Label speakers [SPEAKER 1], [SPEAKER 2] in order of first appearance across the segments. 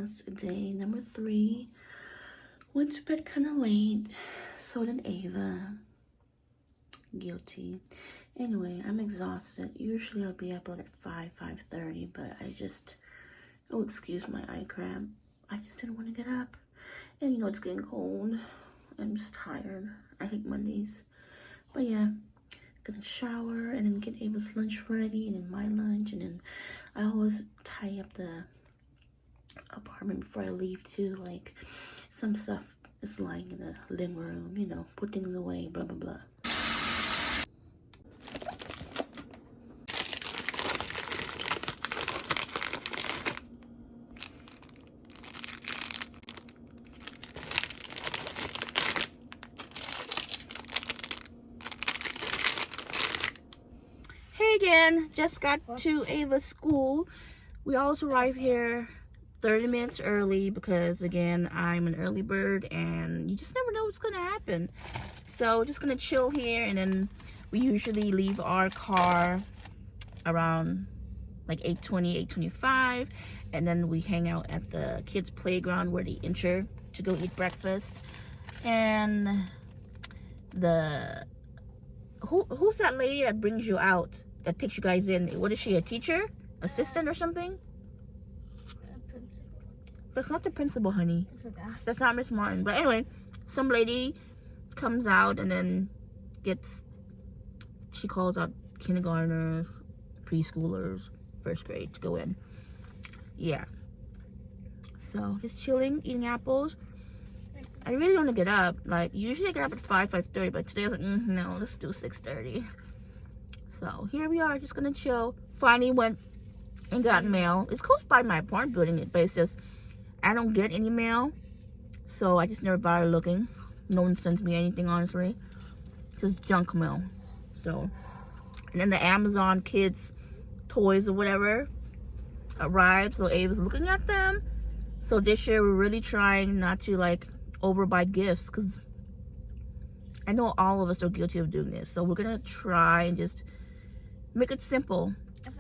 [SPEAKER 1] vlogs, day number 3. Went to bed kind of late, so did Ava. Guilty. Anyway, I'm exhausted. Usually I'll be up like at 5:30, but I just, oh, excuse my eye cramp. I just didn't want to get up. And you know, it's getting cold. I'm just tired. I hate Mondays. But yeah, gonna shower and then get Ava's lunch ready and then my lunch, and then I always tie up the apartment before I leave too. Like, some stuff is lying in the living room, you know, put things away, blah blah blah. Hey again, just got to Ava's school. We always arrive here 30 minutes early because, again, I'm an early bird and you just never know what's gonna happen. So we're just gonna chill here, and then we usually leave our car around like 8:20, 8:25, and then we hang out at the kids' playground where they enter to go eat breakfast. And who's that lady that brings you out, that takes you guys in? What is she, a teacher? Assistant or something? That's not the principal, honey. That's not Miss Martin. But anyway, some lady comes out and then she calls out kindergartners, preschoolers, first grade to go in. Yeah. So just chilling, eating apples. I really want to get up. Like, usually I get up at 5:30, but today I was like, no, let's do 6:30. So here we are, just gonna chill. Finally went and got mail. It's close by my apartment building, but it's just, I don't get any mail, so I just never bother looking. No one sends me anything, honestly. It's just junk mail. So, and then the Amazon kids toys or whatever arrived, so Ava's looking at them. So this year we're really trying not to like overbuy gifts, because I know all of us are guilty of doing this. So we're gonna try and just make it simple.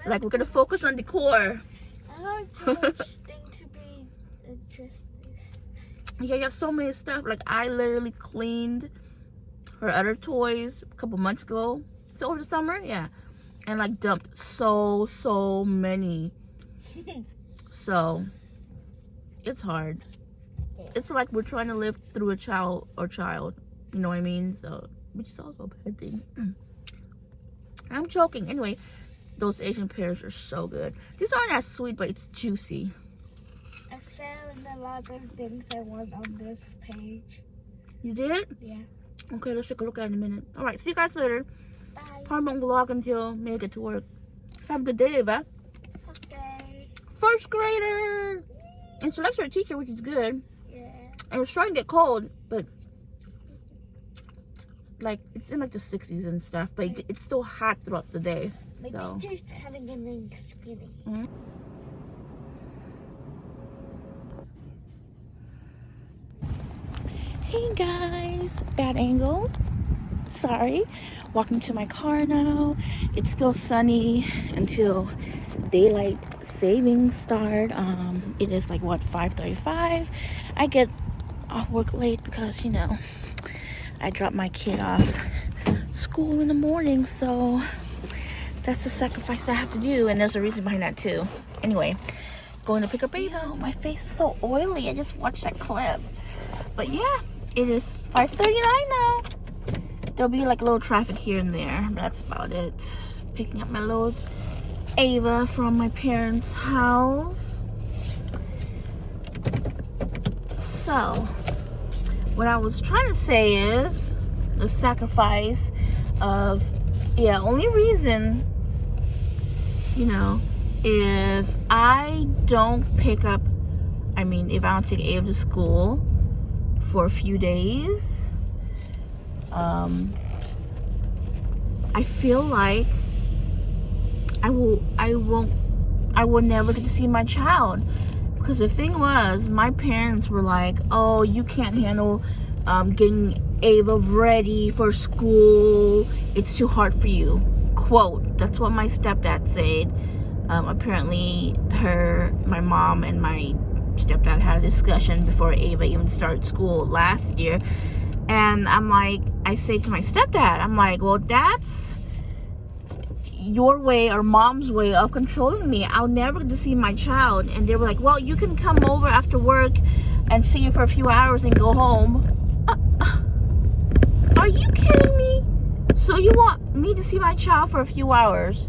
[SPEAKER 1] Like, we're gonna focus on decor.
[SPEAKER 2] I want too much thing to be interesting.
[SPEAKER 1] Yeah, you have so many stuff. Like, I literally cleaned her other toys a couple months ago. So over the summer, yeah, and like dumped so many. So it's hard. It's like we're trying to live through a child, you know what I mean? So, which is also a bad thing. I'm joking. Anyway, those Asian pears are so good. These aren't as sweet, but it's juicy.
[SPEAKER 2] I found a lot of things I want on this page.
[SPEAKER 1] You did?
[SPEAKER 2] Yeah.
[SPEAKER 1] Okay, let's take a look at it in a minute. Alright, see you guys later.
[SPEAKER 2] Bye.
[SPEAKER 1] Probably won't vlog until maybe I get to work. Have a good day, Eva.
[SPEAKER 2] Okay.
[SPEAKER 1] First grader! And she likes her teacher, which is good.
[SPEAKER 2] Yeah.
[SPEAKER 1] And it's starting to get cold, but like, it's in like the 60s and stuff, but it's still hot throughout the day.
[SPEAKER 2] My
[SPEAKER 1] So
[SPEAKER 2] teacher's kind of getting skinny.
[SPEAKER 1] Mm-hmm. Hey guys, bad angle. Sorry. Walking to my car now. It's still sunny until daylight savings start. It is like, what, 5:35. I get off work late because, you know, I drop my kid off school in the morning, so that's the sacrifice I have to do, and there's a reason behind that too. Anyway, going to pick up Ava. My face is so oily. I just watched that clip. But yeah, it is 5:39 now. There'll be like a little traffic here and there, but that's about it. Picking up my little Ava from my parents' house. So, what I was trying to say is the sacrifice of, yeah, only reason, you know, if I don't pick up, if I don't take Ava to school for a few days, I feel like I will never get to see my child. Because the thing was, my parents were like, oh, you can't handle getting Ava ready for school. It's too hard for you. Quote. That's what my stepdad said. Apparently my mom and my stepdad had a discussion before Ava even started school last year. And I'm like, I say to my stepdad, I'm like, well, that's your way or mom's way of controlling me. I'll never get to see my child. And they were like, well, you can come over after work and see you for a few hours and go home. Are you kidding me? So you want me to see my child for a few hours?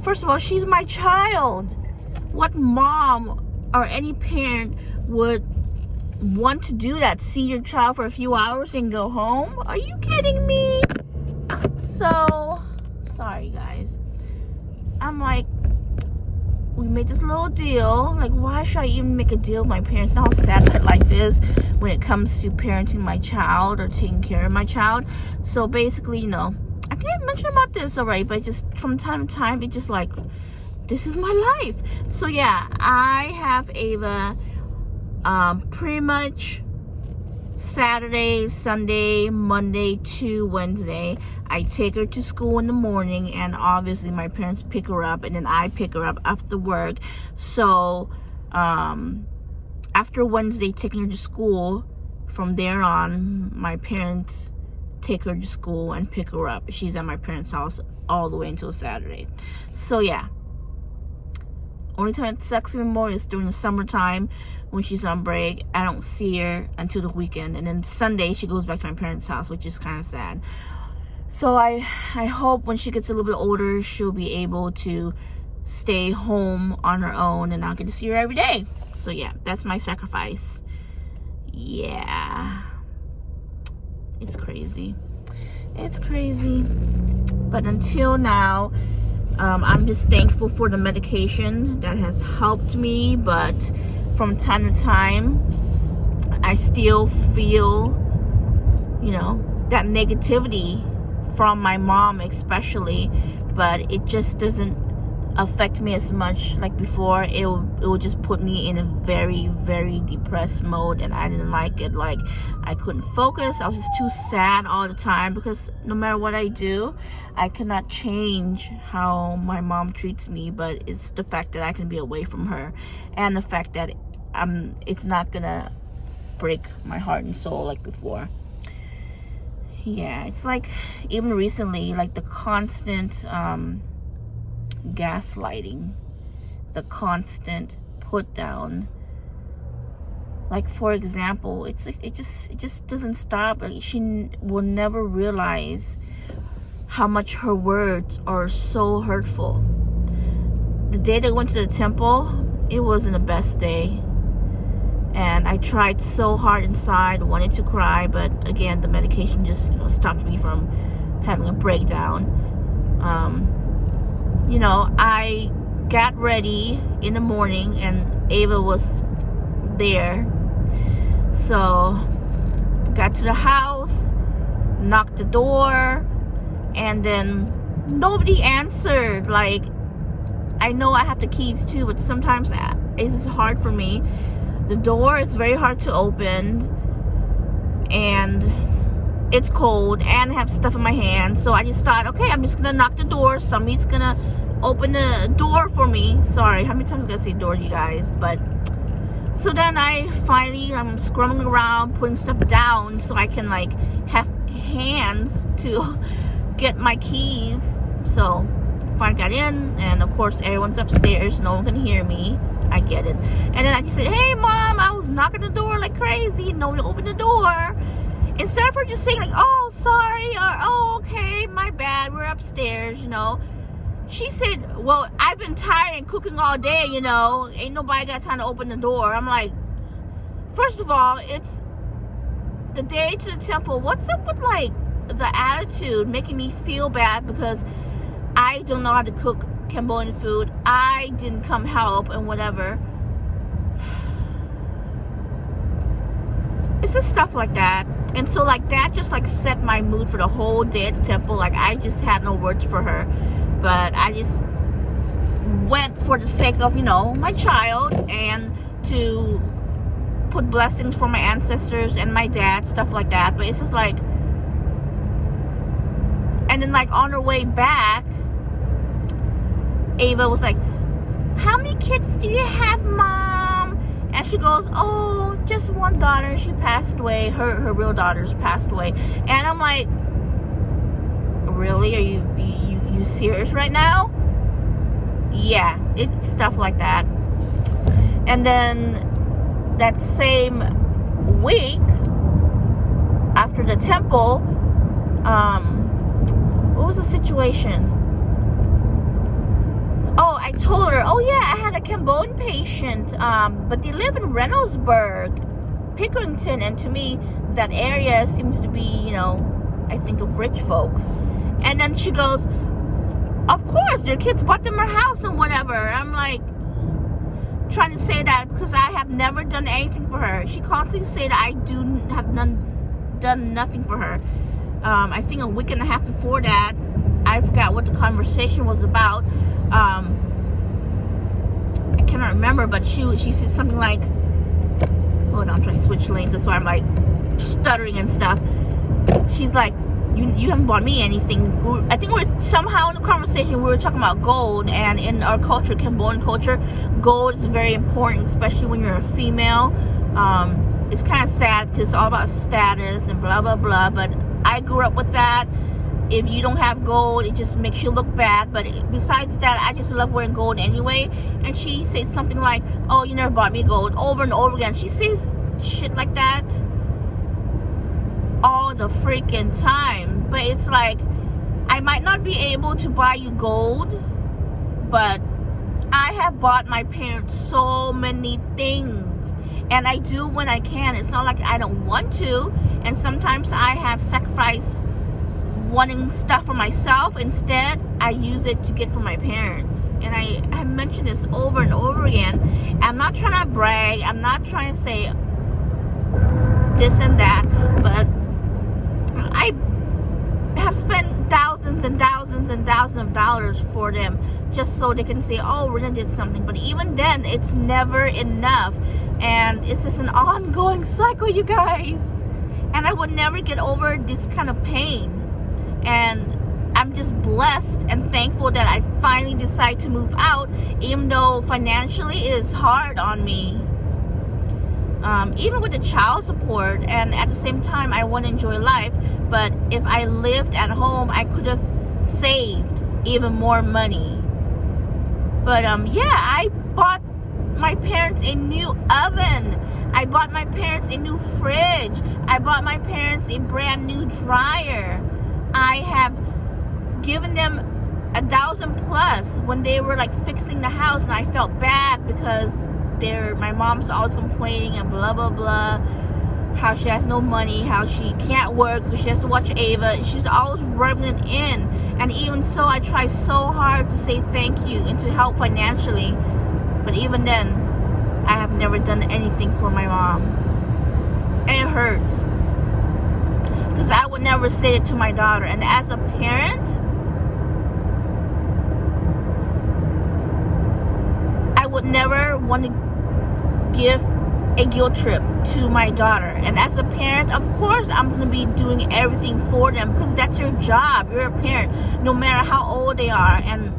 [SPEAKER 1] First of all, she's my child. What mom or any parent would want to do that? See your child for a few hours and go home? Are you kidding me? So, sorry guys. I'm like, we made this little deal. Like, why should I even make a deal with my parents? Know how sad that life is when it comes to parenting my child or taking care of my child. So basically, you know, I can't mention about this already, but just from time to time, it's just like, this is my life. So yeah, I have Ava pretty much Saturday, Sunday, Monday to Wednesday. I take her to school in the morning, and obviously my parents pick her up, and then I pick her up after work. So after Wednesday taking her to school, from there on my parents take her to school and pick her up. She's at my parents' house all the way until Saturday. So yeah, only time it sucks even more is during the summertime when she's on break. I don't see her until the weekend, and then Sunday she goes back to my parents' house, which is kind of sad. So I hope when she gets a little bit older, she'll be able to stay home on her own and I'll get to see her every day. So yeah, that's my sacrifice. Yeah, it's crazy. It's crazy. But until now, I'm just thankful for the medication that has helped me. But from time to time, I still feel, you know, that negativity from my mom especially, but it just doesn't affect me as much like before. It will just put me in a very, very depressed mode, and I didn't like it. Like, I couldn't focus. I was just too sad all the time, because no matter what I do, I cannot change how my mom treats me, but it's the fact that I can be away from her, and the fact that it's not gonna break my heart and soul like before. Yeah, it's like, even recently, like the constant gaslighting, the constant put down. Like, for example, it just doesn't stop. Like, she will never realize how much her words are so hurtful. The day they went to the temple, it wasn't the best day. And I tried so hard inside, wanted to cry, but again, the medication just, you know, stopped me from having a breakdown. You know, I got ready in the morning and Ava was there. So, got to the house, knocked the door, and then nobody answered. Like, I know I have the keys too, but sometimes it's hard for me. The door is very hard to open, and it's cold, and I have stuff in my hand. So I just thought, okay, I'm just gonna knock the door. Somebody's gonna open the door for me. Sorry, how many times I gotta say door to you guys? But so then I'm scrumming around, putting stuff down so I can like have hands to get my keys. So finally got in, and of course everyone's upstairs, no one can hear me. I get it. And then I just said, hey mom, I was knocking the door like crazy, nobody opened the door. Instead of her just saying like, oh sorry, or oh okay, my bad, we're upstairs, you know, she said, well, I've been tired and cooking all day, you know, ain't nobody got time to open the door. I'm like, first of all, it's the day to the temple. What's up with like the attitude making me feel bad because I don't know how to cook Cambodian food? I didn't come help and whatever. It's just stuff like that. And so like that just like set my mood for the whole day at the temple. Like, I just had no words for her, but I just went for the sake of, you know, my child, and to put blessings for my ancestors and my dad, stuff like that. But it's just like, and then like on her way back, Ava was like, how many kids do you have, mom? And she goes, oh, just one daughter. She passed away. Her real daughter's passed away. And I'm like, really? Are you serious right now? Yeah, it's stuff like that. And then that same week, after the temple, what was the situation? Oh, I told her, oh yeah, I had a Cambodian patient, but they live in Reynoldsburg, Pickerington, and to me, that area seems to be, you know, I think of rich folks. And then she goes, of course, their kids bought them a house and whatever. I'm like, trying to say that because I have never done anything for her. She constantly say that I done nothing for her. I think a week and a half before that, I forgot what the conversation was about. I cannot remember, but she said something like, hold on, I'm trying to switch lanes, that's why I'm like stuttering and stuff. She's like, you haven't bought me anything. I think we're somehow in the conversation we were talking about gold, and in our culture, Cambodian culture, gold is very important, especially when you're a female. It's kind of sad because it's all about status and blah blah blah, but I grew up with that. If you don't have gold, it just makes you look bad. But besides that, I just love wearing gold anyway. And she said something like, oh, you never bought me gold, over and over again. She says shit like that all the freaking time. But it's like, I might not be able to buy you gold, but I have bought my parents so many things, and I do when I can. It's not like I don't want to. And sometimes I have sacrificed wanting stuff for myself. Instead, I use it to get for my parents. And I have mentioned this over and over again. I'm not trying to brag, I'm not trying to say this and that, but I have spent thousands and thousands and thousands of dollars for them just so they can say, oh, Rena did something. But even then, it's never enough, and it's just an ongoing cycle, you guys. And I would never get over this kind of pain. And I'm just blessed and thankful that I finally decided to move out, even though financially it is hard on me. Even with the child support, and at the same time I want to enjoy life. But if I lived at home, I could have saved even more money. But yeah, I bought my parents a new oven. I bought my parents a new fridge. I bought my parents a brand new dryer. I have given them $1,000+ when they were like fixing the house, and I felt bad because my mom's always complaining and blah blah blah, how she has no money, how she can't work because she has to watch Ava. She's always rubbing it in. And even so, I try so hard to say thank you and to help financially, but even then, I have never done anything for my mom. And it hurts because I would never say it to my daughter. And as a parent, I would never want to give a guilt trip to my daughter. And as a parent, of course I'm going to be doing everything for them because that's your job. You're a parent, no matter how old they are. And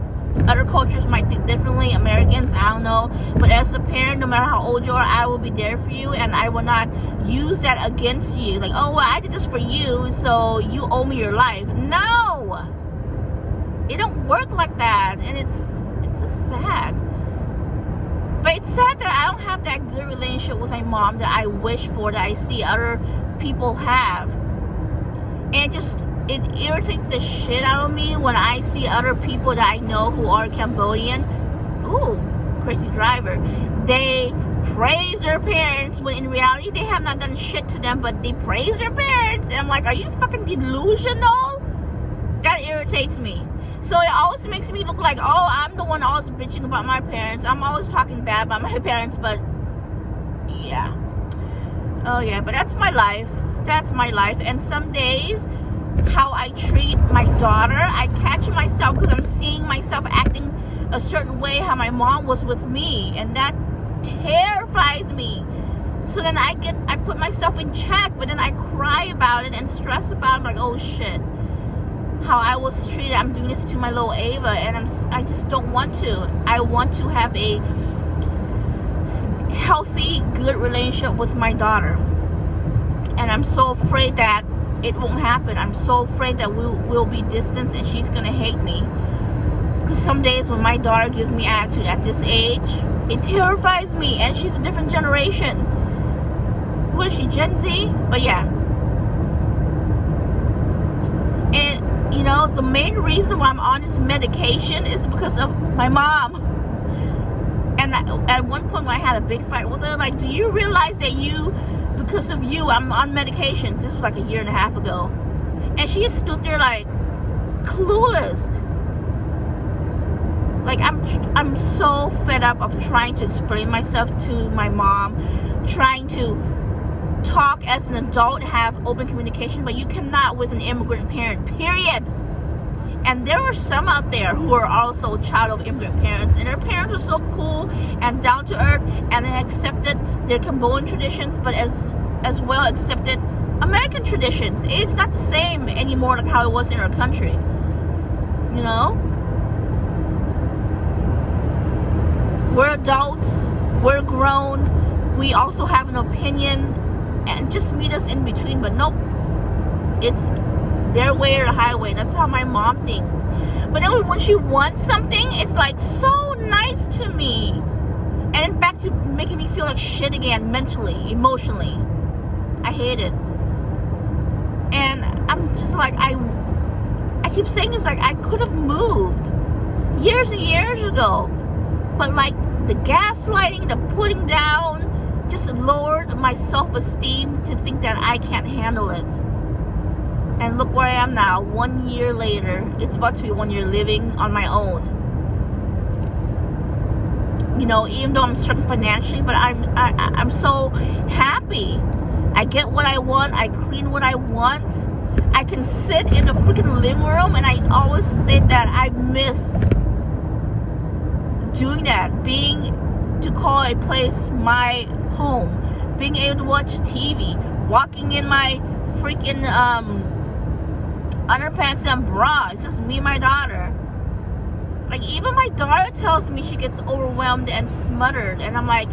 [SPEAKER 1] other cultures might think differently, Americans, I don't know. But as a parent, no matter how old you are, I will be there for you, and I will not use that against you. Like, oh, well, I did this for you, so you owe me your life. No! It don't work like that, and it's just sad. But it's sad that I don't have that good relationship with my mom that I wish for, that I see other people have. And it irritates the shit out of me when I see other people that I know who are Cambodian. Ooh, crazy driver. They praise their parents when in reality they have not done shit to them, but they praise their parents. And I'm like, are you fucking delusional? That irritates me. So it always makes me look like, oh, I'm the one always bitching about my parents. I'm always talking bad about my parents, but yeah. Oh yeah, but that's my life. That's my life. And some days, how I treat my daughter, I catch myself because I'm seeing myself acting a certain way how my mom was with me, and that terrifies me. So then I put myself in check, but then I cry about it and stress about it. I'm like, oh shit, how I was treated. I'm doing this to my little Ava, and I just don't want to. I want to have a healthy, good relationship with my daughter. And I'm so afraid that it won't happen. I'm so afraid that we'll be distant and she's gonna hate me. Because some days when my daughter gives me attitude at this age, it terrifies me. And she's a different generation. What is she, Gen Z? But yeah. And, you know, the main reason why I'm on this medication is because of my mom. And at one point when I had a big fight with her, like, do you realize that because of you, I'm on medications? This was like a year and a half ago. And she just stood there like, clueless. Like, I'm so fed up of trying to explain myself to my mom, trying to talk as an adult, have open communication, but you cannot with an immigrant parent, period. And there are some out there who are also child of immigrant parents, and their parents are so cool and down to earth, and they accepted their Cambodian traditions, but as well accepted American traditions. It's not the same anymore like how it was in our country, you know. We're adults, we're grown, we also have an opinion, and just meet us in between. But nope, it's their way or the highway. That's how my mom thinks. But then when she wants something, it's like so nice to me, and back to making me feel like shit again, mentally, emotionally. I hate it. And I'm just like, I keep saying this, like, I could have moved years and years ago, but like the gaslighting, the putting down, just lowered my self-esteem to think that I can't handle it. And look where I am now, 1 year later. It's about to be 1 year living on my own. You know, even though I'm struggling financially, but I'm so happy. I get what I want, I clean what I want. I can sit in the freaking living room, and I always say that I miss doing that, to call a place my home, being able to watch TV, walking in my freaking underpants and bra. It's just me and my daughter. Like, even my daughter tells me she gets overwhelmed and smothered, and I'm like,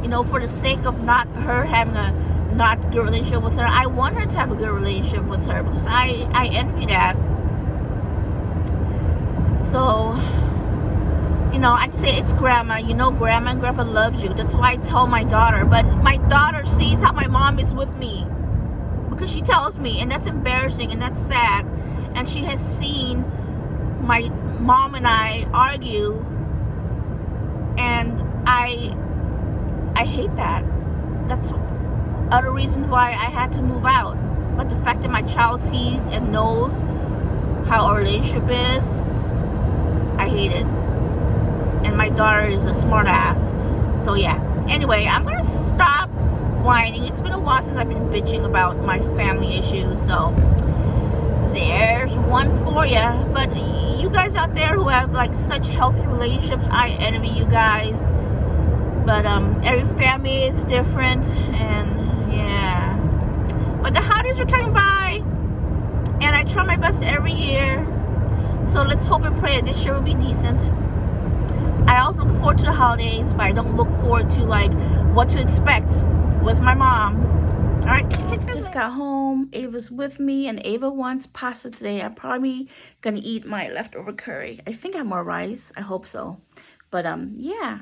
[SPEAKER 1] you know, for the sake of not her having a not good relationship with her, I want her to have a good relationship with her, because I envy that. So, you know, I can say it's grandma. You know, grandma and grandpa loves you. That's why I tell my daughter. But my daughter sees how my mom is with me, because she tells me, and that's embarrassing and that's sad. And she has seen my mom and I argue, and I hate that. That's other reasons why I had to move out. But the fact that my child sees and knows how our relationship is, I hate it. And my daughter is a smart ass. So yeah. Anyway, I'm gonna stop whining. It's been a while since I've been bitching about my family issues. So there's one for you. But you guys out there who have like such healthy relationships, I envy you guys. But every family is different, and yeah. But the holidays are coming by, and I try my best every year. So let's hope and pray that this year will be decent. I also look forward to the holidays, but I don't look forward to like what to expect with my mom. All right, just got home. Ava's with me, and Ava wants pasta today. I'm probably gonna eat my leftover curry. I think I have more rice. I hope so. But yeah,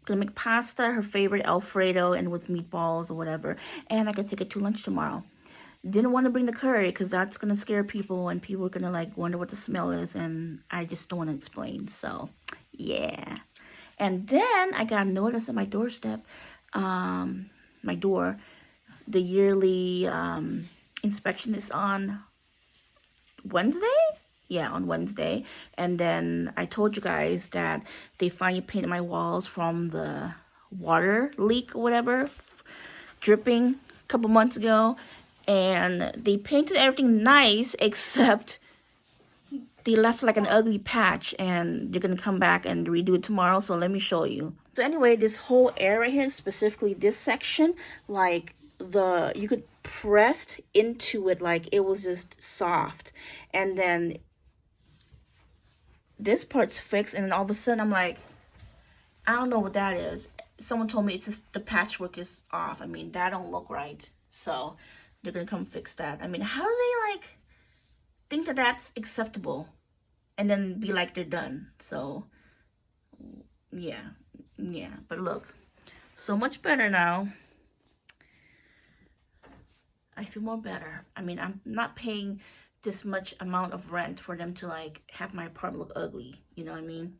[SPEAKER 1] gonna make pasta, her favorite Alfredo, and with meatballs or whatever. And I can take it to lunch tomorrow. Didn't want to bring the curry because that's gonna scare people, and people are gonna like wonder what the smell is, and I just don't want to explain. So yeah. And then I got a notice at my doorstep, my door. The yearly inspection is on Wednesday? Yeah, on Wednesday. And then I told you guys that they finally painted my walls from the water leak or whatever, dripping a couple months ago. And they painted everything nice, except they left like an ugly patch, and they're gonna come back and redo it tomorrow. So let me show you. So anyway, this whole area right here, specifically this section, like you could press into it like it was just soft, and then this part's fixed, and then all of a sudden I'm like, I don't know what that is. someone told me it's just the patchwork is off. I mean, that don't look right. So they're gonna come fix that. I mean, how do they like think that that's acceptable and then be like they're done? So yeah. But look, so much better now. I feel more better. I mean, I'm not paying this much amount of rent for them to like have my apartment look ugly. You know what I mean?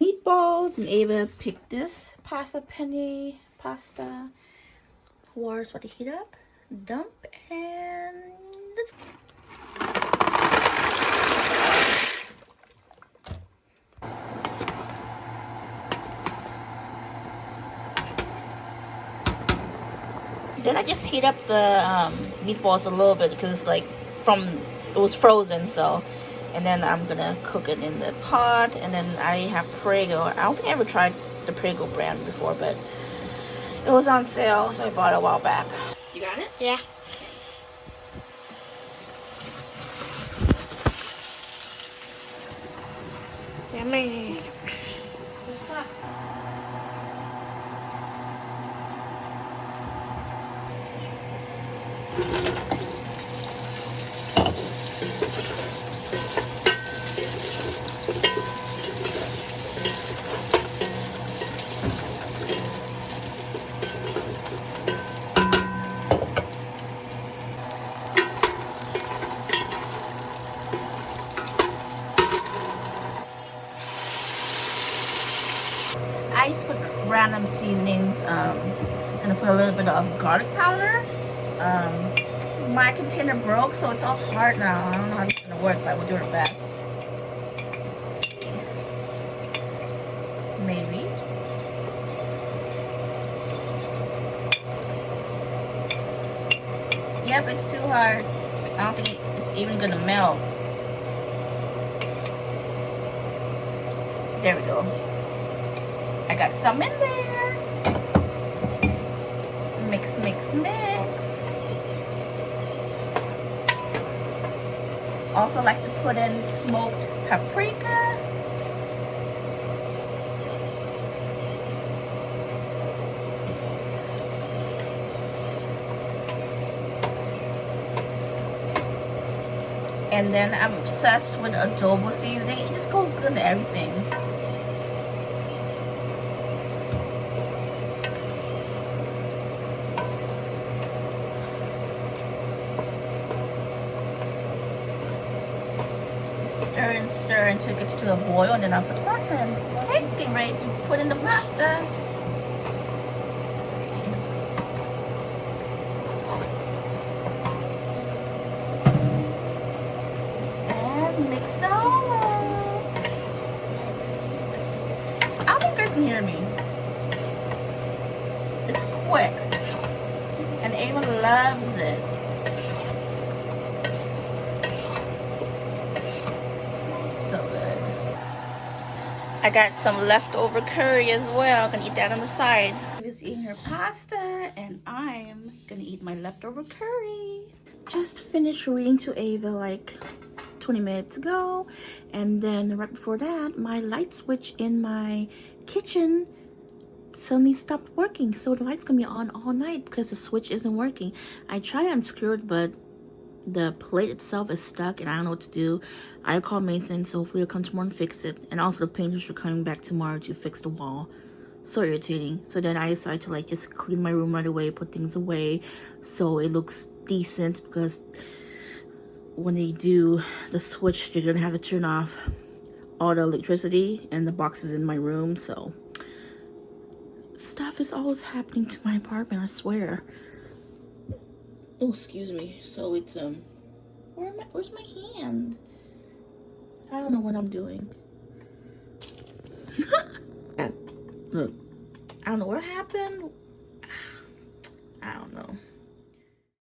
[SPEAKER 1] Meatballs, and Ava picked this pasta penne pasta. Water's about to heat up. Dump, and let's. Then I just heat up the meatballs a little bit because like it was frozen, so. And then I'm gonna cook it in the pot, and then I have Prego. I don't think I ever tried the Prego brand before, but it was on sale, so I bought it a while back. You got it?
[SPEAKER 2] Yeah. Yummy.
[SPEAKER 1] I just put random seasonings. Gonna put a little bit of garlic powder. My container broke, so it's all hard now. I don't know how it's gonna work, but we'll do our best. Let's see. Maybe. Yep, it's too hard. I don't think it's even gonna melt. There we go. I got some in there. Mix, mix, mix. Also like to put in smoked paprika. And then I'm obsessed with adobo seasoning. It just goes good to everything. Stir and stir until it gets to a boil, and then I'll put the pasta in. Okay, get ready to put in the pasta. And mix it all up. I don't think guys can hear me. It's quick. And Ava loves it. So good. I got some leftover curry as well. Gonna eat that on the side. Ava's eating her pasta, and I'm gonna eat my leftover curry. Just finished reading to Ava like 20 minutes ago, and then right before that, my light switch in my kitchen suddenly stopped working. So the light's gonna be on all night because the switch isn't working. I tried to unscrew it, but the plate itself is stuck and I don't know what to do. I called maintenance, so hopefully they'll come tomorrow and fix it. And also the painters are coming back tomorrow to fix the wall. So irritating. So then I decided to like just clean my room right away, put things away so it looks decent, because when they do the switch, they're gonna have to turn off all the electricity and the boxes in my room. So stuff is always happening to my apartment, I swear. Oh, excuse me. So it's where's my hand? I don't know what I'm doing. Look, I don't know what happened.